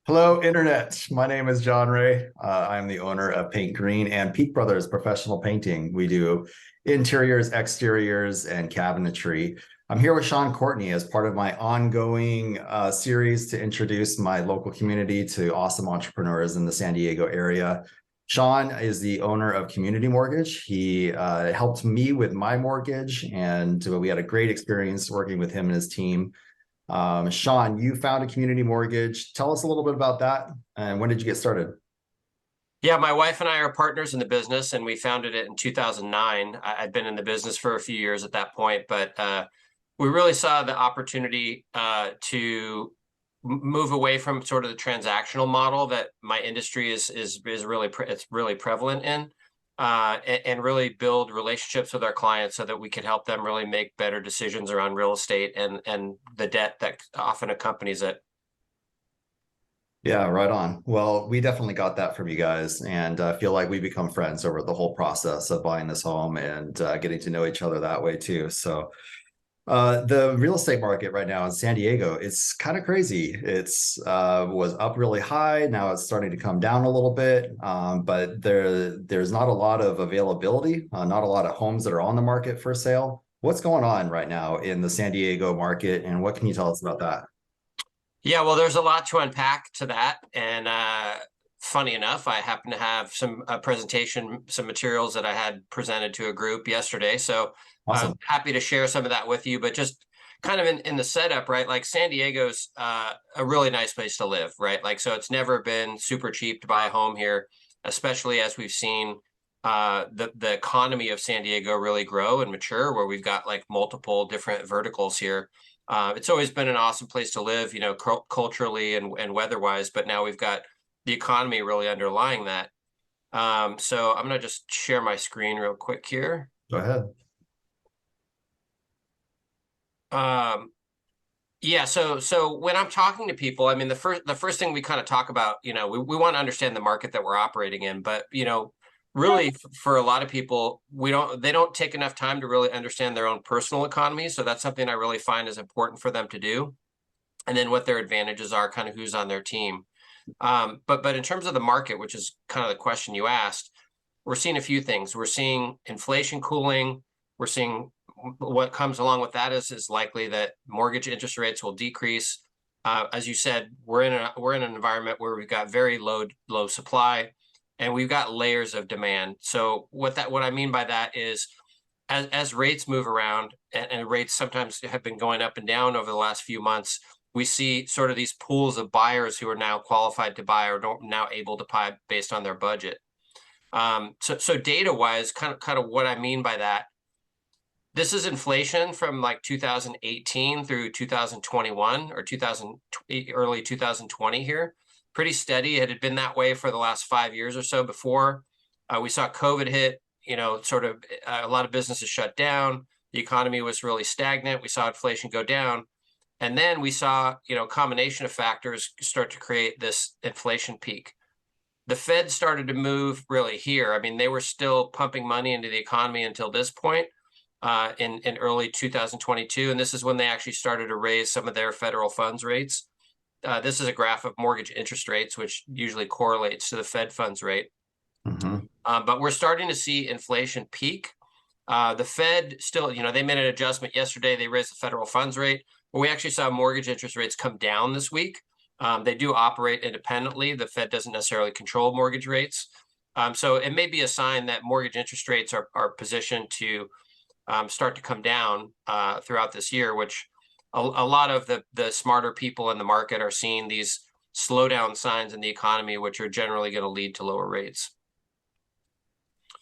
Hello, Internet. My name is John Ray. I'm the owner of Paint Green and Peak Brothers Professional Painting. We do interiors, exteriors, and cabinetry. I'm here with Sean Courtney as part of my ongoing series to introduce my local community to awesome entrepreneurs in the San Diego area. Sean is the owner of Community Mortgage. He helped me with my mortgage, and we had a great experience working with him and his team. Sean, you founded Community Mortgage. Tell us a little bit about that and when did you get started? Yeah, my wife and I are partners in the business, and we founded it in 2009. I'd been in the business for a few years at that point, but we really saw the opportunity to move away from sort of the transactional model that my industry is really it's really prevalent in, and really build relationships with our clients so that we could help them really make better decisions around real estate and the debt that often accompanies it. Yeah, right on. Well, we definitely got that from you guys, and I feel like we become friends over the whole process of buying this home and getting to know each other that way too. So, the real estate market right now in San Diego, it's kind of crazy. It's was up really high. Now it's starting to come down a little bit, but there's not a lot of availability, not a lot of homes that are on the market for sale. What's going on right now in the San Diego market, and what can you tell us about that? Yeah, well, there's a lot to unpack to that. And funny enough, I happen to have some presentation, some materials that I had presented to a group yesterday. So I'm Awesome. happy to share some of that with you. But just kind of in the setup, right? Like San Diego's a really nice place to live, right? Like, so it's never been super cheap to buy a home here, especially as we've seen the economy of San Diego really grow and mature, where we've got like multiple different verticals here. It's always been an awesome place to live, culturally and weather-wise, but now we've got the economy really underlying that. So I'm going to just share my screen real quick here. Go ahead. Um, yeah, so when I'm talking to people, I mean, the first thing we kind of talk about, we want to understand the market that we're operating in, but really for a lot of people, they don't take enough time to really understand their own personal economy. So that's something I really find is important for them to do. And then what their advantages are, kind of who's on their team. But in terms of the market, which is kind of the question you asked, we're seeing a few things. We're seeing inflation cooling. We're seeing what comes along with that is likely that mortgage interest rates will decrease. As you said, we're in an environment where we've got very low supply, and we've got layers of demand. So what I mean by that is, as rates move around, and rates sometimes have been going up and down over the last few months, we see sort of these pools of buyers who are now qualified to buy or don't now able to buy based on their budget. So data wise, kind of what I mean by that, this is inflation from like 2018 through 2021 or 2000 early 2020 here. Pretty steady. It had been that way for the last 5 years or so before we saw COVID hit. Sort of a lot of businesses shut down. The economy was really stagnant. We saw inflation go down. And then we saw, a combination of factors start to create this inflation peak. The Fed started to move really here. I mean, they were still pumping money into the economy until this point, in early 2022. And this is when they actually started to raise some of their federal funds rates. This is a graph of mortgage interest rates, which usually correlates to the Fed funds rate. Mhm. But we're starting to see inflation peak. The Fed still, they made an adjustment yesterday. They raised the federal funds rate. But we actually saw mortgage interest rates come down this week. They do operate independently. The Fed doesn't necessarily control mortgage rates. So it may be a sign that mortgage interest rates are positioned to start to come down throughout this year, which a lot of the smarter people in the market are seeing these slowdown signs in the economy, which are generally going to lead to lower rates.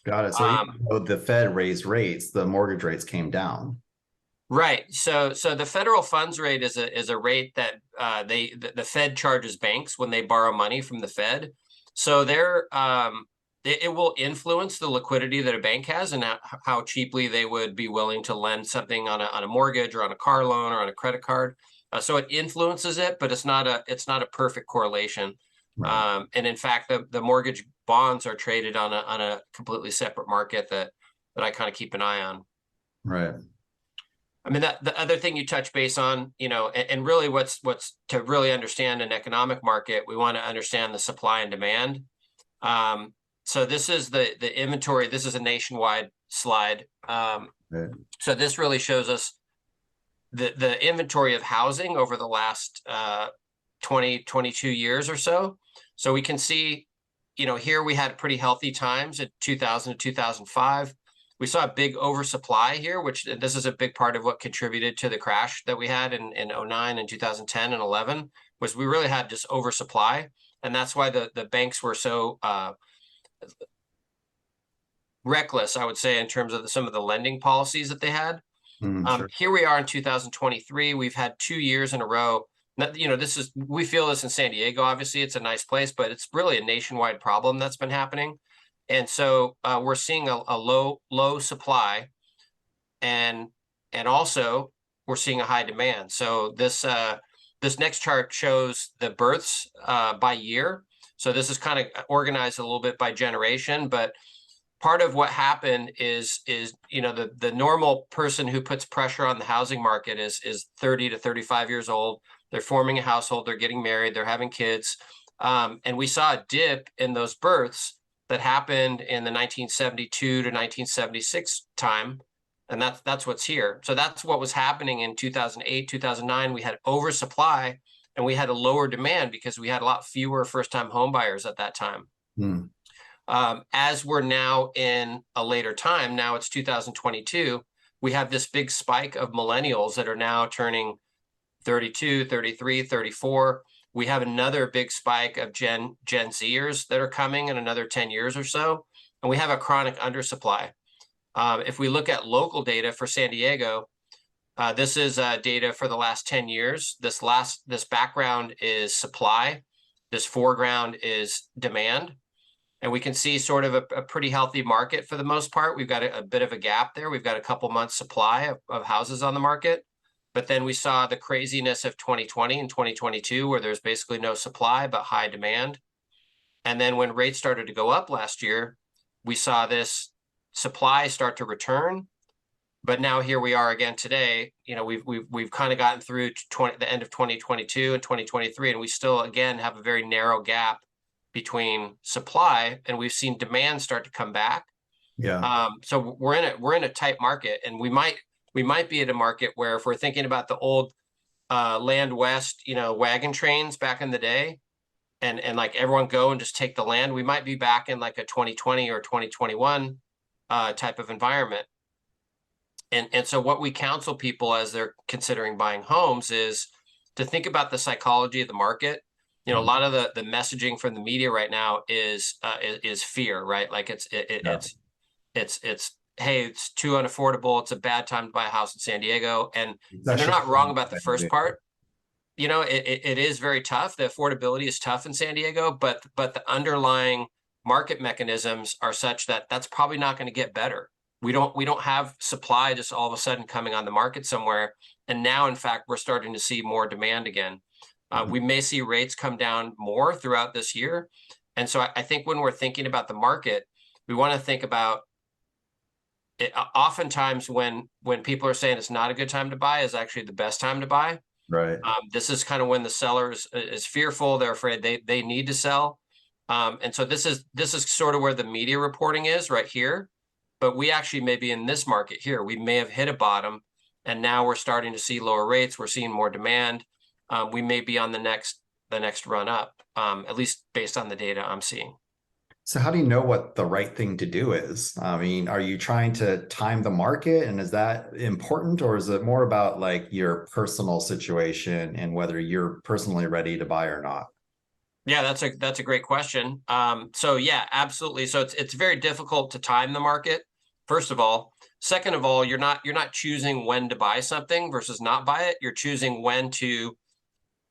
Got it. So even Um, though the Fed raised rates, the mortgage rates came down. Right. So the federal funds rate is a rate that the Fed charges banks when they borrow money from the Fed. So it will influence the liquidity that a bank has and how cheaply they would be willing to lend something on a mortgage or on a car loan or on a credit card. So it influences it, but it's not a perfect correlation. Right. And in fact, the mortgage bonds are traded on a completely separate market that I kind of keep an eye on. Right. I mean, that the other thing you touch base on, and really what's to really understand an economic market, we want to understand the supply and demand. So this is the inventory. This is a nationwide slide. Right. So this really shows us the inventory of housing over the last 22 years or so. So we can see, here we had pretty healthy times at 2000 to 2005. We saw a big oversupply here, which this is a big part of what contributed to the crash that we had in 09 and 2010 and 11, was we really had just oversupply. And that's why the banks were so reckless, I would say, in terms of some of the lending policies that they had. Sure. Here we are in 2023. We've had 2 years in a row. We feel this in San Diego, obviously. It's a nice place, but it's really a nationwide problem that's been happening. And so we're seeing a low supply, and also we're seeing a high demand. So this next chart shows the births by year. So this is kind of organized a little bit by generation, but part of what happened is the normal person who puts pressure on the housing market is 30 to 35 years old. They're forming a household, they're getting married, they're having kids. And we saw a dip in those births that happened in the 1972 to 1976 time. And that's what's here. So that's what was happening in 2008, 2009. We had oversupply and we had a lower demand because we had a lot fewer first-time home buyers at that time. As we're now in a later time, now it's 2022, we have this big spike of millennials that are now turning 32, 33, 34. We have another big spike of Gen Zers that are coming in another 10 years or so. And we have a chronic undersupply. If we look at local data for San Diego, this is data for the last 10 years. This background is supply. This foreground is demand. And we can see sort of a pretty healthy market for the most part. We've got a bit of a gap there. We've got a couple months supply of houses on the market. But then we saw the craziness of 2020 and 2022, where there's basically no supply, but high demand. And then when rates started to go up last year, we saw this supply start to return. But now here we are again today. We've kind of gotten through the end of 2022 and 2023, and we still, again, have a very narrow gap between supply, and we've seen demand start to come back. Yeah. So we're in a tight market, and we might be at a market where, if we're thinking about the old land west, wagon trains back in the day, and like everyone go and just take the land, we might be back in like a 2020 or 2021 type of environment. And so what we counsel people as they're considering buying homes is to think about the psychology of the market. A lot of the messaging from the media right now is fear, right? Like it's hey, it's too unaffordable. It's a bad time to buy a house in San Diego, and they're not wrong about the first part. It is very tough. The affordability is tough in San Diego, but the underlying market mechanisms are such that that's probably not going to get better. We don't have supply just all of a sudden coming on the market somewhere, and now in fact we're starting to see more demand again. We may see rates come down more throughout this year. And so I think when we're thinking about the market, we want to think about it. Oftentimes when people are saying it's not a good time to buy is actually the best time to buy. Right. This is kind of when the seller is fearful. They're afraid they need to sell. And so this is sort of where the media reporting is right here. But we actually may be in this market here. We may have hit a bottom, and now we're starting to see lower rates. We're seeing more demand. We may be on the next run up, at least based on the data I'm seeing. So how do you know what the right thing to do is? I mean, are you trying to time the market, and is that important, or is it more about like your personal situation and whether you're personally ready to buy or not? Yeah, that's a great question. So yeah, absolutely. So it's very difficult to time the market, first of all. Second of all, you're not choosing when to buy something versus not buy it. You're choosing when to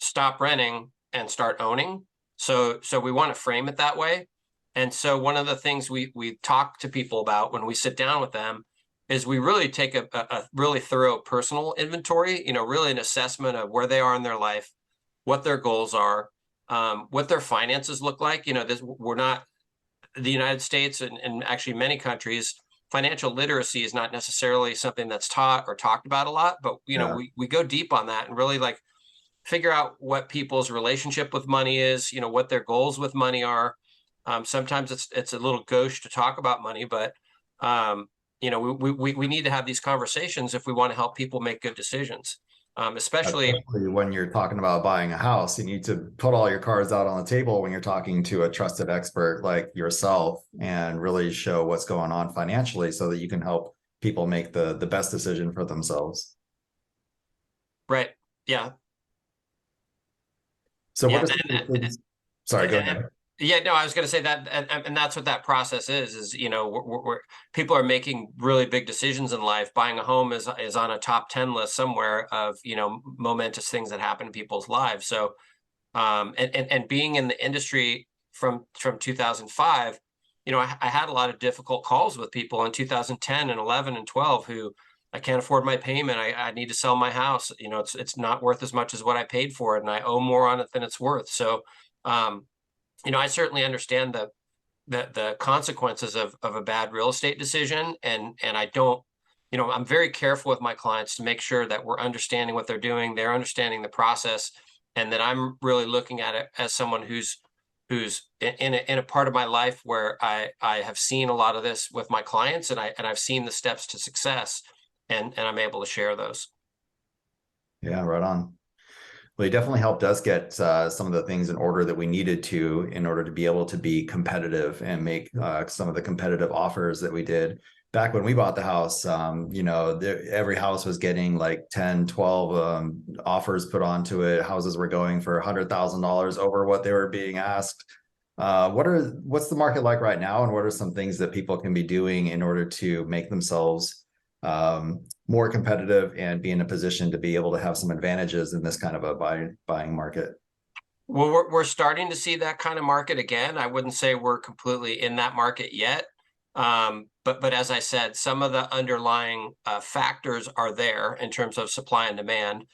stop renting and start owning. So we want to frame it that way. And so one of the things we talk to people about when we sit down with them is we really take a really thorough personal inventory, really an assessment of where they are in their life, what their goals are, what their finances look like. We're not the United States, and actually many countries financial literacy is not necessarily something that's taught or talked about a lot, but Yeah. we go deep on that and really like figure out what people's relationship with money is, what their goals with money are. Sometimes it's a little gauche to talk about money, but we need to have these conversations if we want to help people make good decisions. Especially Especially when you're talking about buying a house, you need to put all your cards out on the table when you're talking to a trusted expert like yourself and really show what's going on financially so that you can help people make the best decision for themselves. right. Yeah. So what Yeah. are some of the things? Sorry, go ahead. Yeah, no, I was going to say that, and that's what that process is people are making really big decisions in life. Buying a home is on a top 10 list somewhere of, momentous things that happen in people's lives. So, and being in the industry from 2005, I had a lot of difficult calls with people in 2010 and 11 and 12 who I can't afford my payment. I need to sell my house. It's not worth as much as what I paid for it, and I owe more on it than it's worth. So, I certainly understand the consequences of a bad real estate decision, and I don't, I'm very careful with my clients to make sure that we're understanding what they're doing, they're understanding the process, and that I'm really looking at it as someone who's in a part of my life where I have seen a lot of this with my clients, and I've seen the steps to success, and I'm able to share those. Yeah, right on. Well, he definitely helped us get some of the things in order that we needed to in order to be able to be competitive and make some of the competitive offers that we did. Back when we bought the house, every house was getting like 10, 12 offers put onto it. Houses were going for $100,000 over what they were being asked. What's the market like right now, and what are some things that people can be doing in order to make themselves more competitive and be in a position to be able to have some advantages in this kind of a buying market? Well, we're starting to see that kind of market again. I wouldn't say we're completely in that market yet. But as I said, some of the underlying factors are there in terms of supply and demand.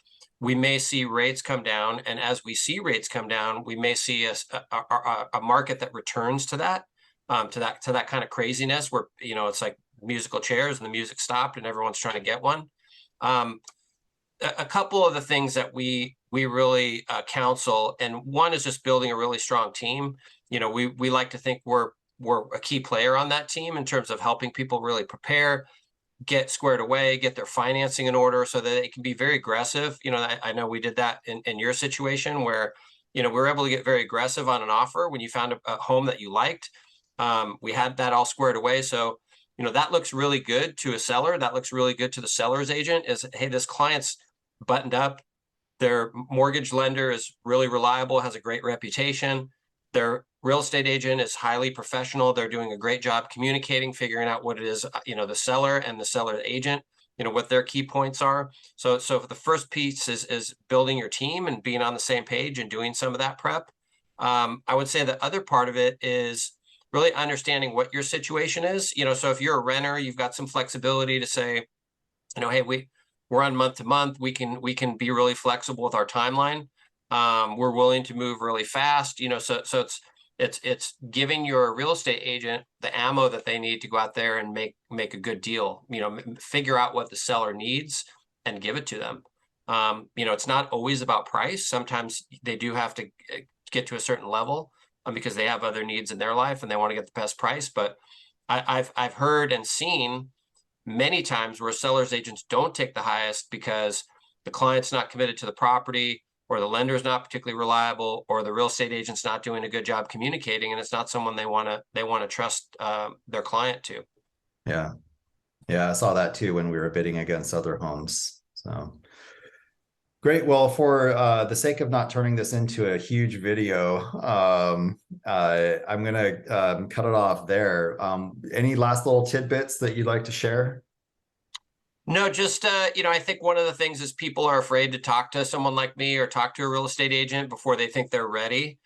We may see rates come down, and as we see rates come down, we may see a market that returns to that, to that kind of craziness where it's like musical chairs and the music stopped and everyone's trying to get one. A couple of the things that we really counsel, and one is just building a really strong team. We like to think we're a key player on that team in terms of helping people really prepare, get squared away, get their financing in order so that they can be very aggressive. I know we did that in your situation where, we were able to get very aggressive on an offer when you found a home that you liked. We had that all squared away. So, that looks really good to a seller. That looks really good to the seller's agent is, hey, this client's buttoned up. Their mortgage lender is really reliable, has a great reputation. Their real estate agent is highly professional. They're doing a great job communicating, figuring out what it is, the seller and the seller agent, what their key points are. So the first piece is building your team and being on the same page and doing some of that prep. I would say the other part of it is really understanding what your situation is. So if you're a renter, you've got some flexibility to say, hey, we're on month to month. We can be really flexible with our timeline. We're willing to move really fast. So it's giving your real estate agent the ammo that they need to go out there and make a good deal. Figure out what the seller needs and give it to them. It's not always about price. Sometimes they do have to get to a certain level because they have other needs in their life and they want to get the best price. But I've heard and seen many times where sellers agents don't take the highest because the client's not committed to the property, or the lender's not particularly reliable, or the real estate agent's not doing a good job communicating, and it's not someone they want to trust their client to. Yeah. I saw that too when we were bidding against other homes. So great. Well, for the sake of not turning this into a huge video, I'm going to cut it off there. Any last little tidbits that you'd like to share? No, just, I think one of the things is people are afraid to talk to someone like me or talk to a real estate agent before they think they're ready.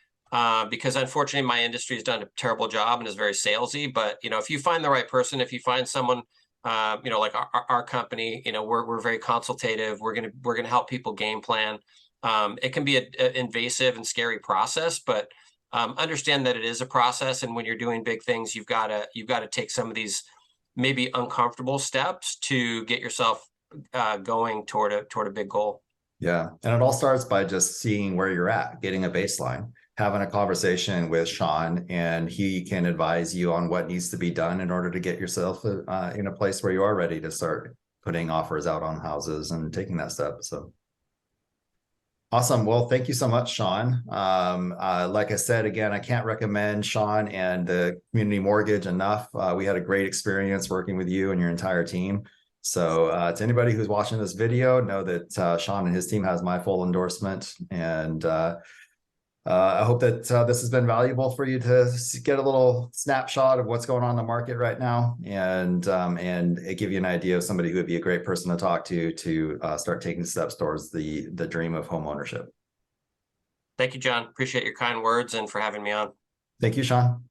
Because unfortunately, my industry has done a terrible job and is very salesy. But, if you find the right person, if you find someone, like our company, we're very consultative. We're going to help people game plan. It can be an invasive and scary process, but understand that it is a process. And when you're doing big things, you've got to take some of these maybe uncomfortable steps to get yourself going toward a big goal. Yeah. And it all starts by just seeing where you're at, getting a baseline, having a conversation with Sean, and he can advise you on what needs to be done in order to get yourself in a place where you are ready to start putting offers out on houses and taking that step. So awesome. Well, thank you so much, Sean. Like I said, again, I can't recommend Sean and the Community Mortgage enough. We had a great experience working with you and your entire team. So to anybody who's watching this video, know that Sean and his team has my full endorsement. And I hope that this has been valuable for you to get a little snapshot of what's going on in the market right now, and it give you an idea of somebody who would be a great person to talk to start taking steps towards the dream of home ownership. Thank you, John. Appreciate your kind words and for having me on. Thank you, Sean.